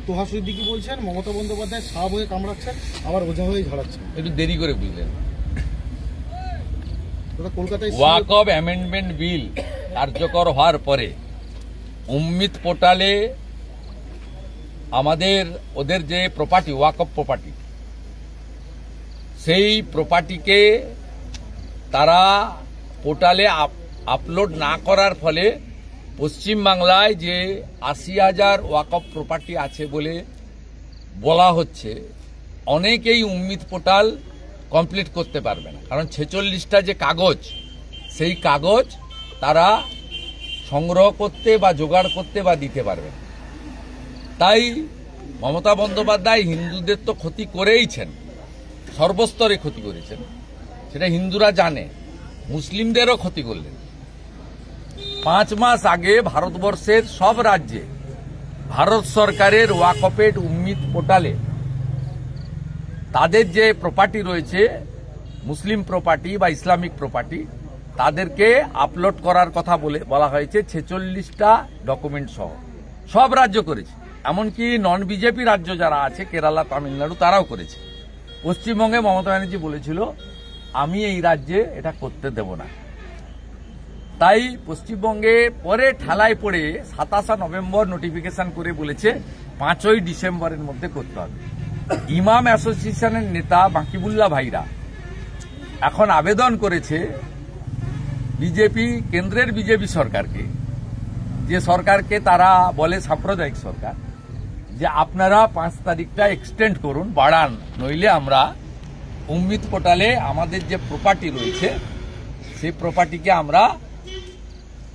তোহা সিদ্দিকী বলছেন মমতা বন্দ্যোপাধ্যায় সাপ হয়ে কামড়াচ্ছেন, আবার ওঝা হয়ে ঝাড়াচ্ছেন। একটু দেরি করে বুঝলেন। কলকাতায় ওয়াকফ অ্যামেন্ডমেন্ট বিল কার্যকর হওয়ার পরে উম্মিত পোর্টালে আমাদের ওদের যে প্রপার্টি, ওয়াকফ প্রপার্টি, সেই প্রপার্টিকে তারা পোর্টালে আপলোড না করার ফলে পশ্চিমবাংলায় যে ৮০,০০০ ওয়াকফ প্রপার্টি আছে বলে বলা হচ্ছে, অনেকেই উম্মিত পোর্টাল কমপ্লিট করতে পারবে না। কারণ ৪৬টা যে কাগজ, সেই কাগজ তারা সংগ্রহ করতে বা জোগাড় করতে বা দিতে পারবে না। তাই মমতা বন্দ্যোপাধ্যায় হিন্দুদের তো ক্ষতি করেইছেন, সর্বস্তরে ক্ষতি করেছেন, সেটা হিন্দুরা জানে, মুসলিমদেরও ক্ষতি করলেন। ৫ মাস আগে ভারতবর্ষের সব রাজ্যে ভারত সরকারের ওয়াকফের উম্মিত পোর্টালে তাদের যে প্রপার্টি রয়েছে, মুসলিম প্রপার্টি বা ইসলামিক প্রপার্টি, তাদেরকে আপলোড করার কথা বলা হয়েছে। ৪৬টা ডকুমেন্ট সহ সব রাজ্য করেছে, এমনকি নন বিজেপি রাজ্য যারা আছে, কেরালা, তামিলনাড়ু, তারাও করেছে। পশ্চিমবঙ্গে মমতা ব্যানার্জি বলেছিল আমি এই রাজ্যে এটা করতে দেব না। তাই পশ্চিমবঙ্গে পরে ঠেলায় পড়ে ২৭ নভেম্বর নোটিফিকেশন করে বলেছে ৫ই ডিসেম্বরের মধ্যে করতে হবে। ইমাম অ্যাসোসিয়েশনের নেতা বাকিবুল্লাহ ভাইরা এখন আবেদন করেছে বিজেপি, কেন্দ্রের বিজেপি সরকারকে, যে সরকারকে তারা বলে সাম্প্রদায়িক সরকার, যে আপনারা ৫ তারিখটা এক্সটেন্ড করুন, বাড়ান, নইলে আমরা উম্মিত পোর্টালে আমাদের যে প্রপার্টি রয়েছে সেই প্রপার্টিকে আমরা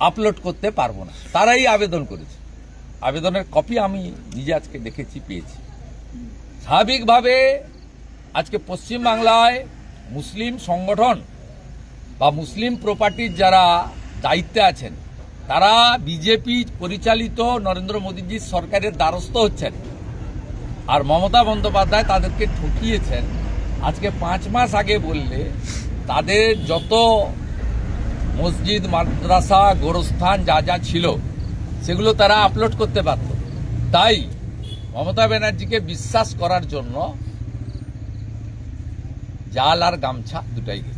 আপলোড করতে পারবো না। তারাই আবেদন করেছে। আবেদনের কপি আমি নিজে আজকে দেখেছি, পেয়েছি। স্বাভাবিকভাবে আজকে পশ্চিমবাংলায় মুসলিম সংগঠন বা মুসলিম প্রপার্টির যারা দায়িত্বে আছেন, তারা বিজেপি পরিচালিত নরেন্দ্র মোদীজির সরকারের দ্বারস্থ হচ্ছেন, আর মমতা বন্দ্যোপাধ্যায় তাদেরকে ঠকিয়েছেন। আজকে ৫ মাস আগে বললে তাদের যত মসজিদ, মাদ্রাসা, গোরস্থান যা যা ছিল সেগুলো তারা আপলোড করতে পারত। তাই মমতা ব্যানার্জিকে বিশ্বাস করার জন্য জাল আর গামছা দুটাই গেছে।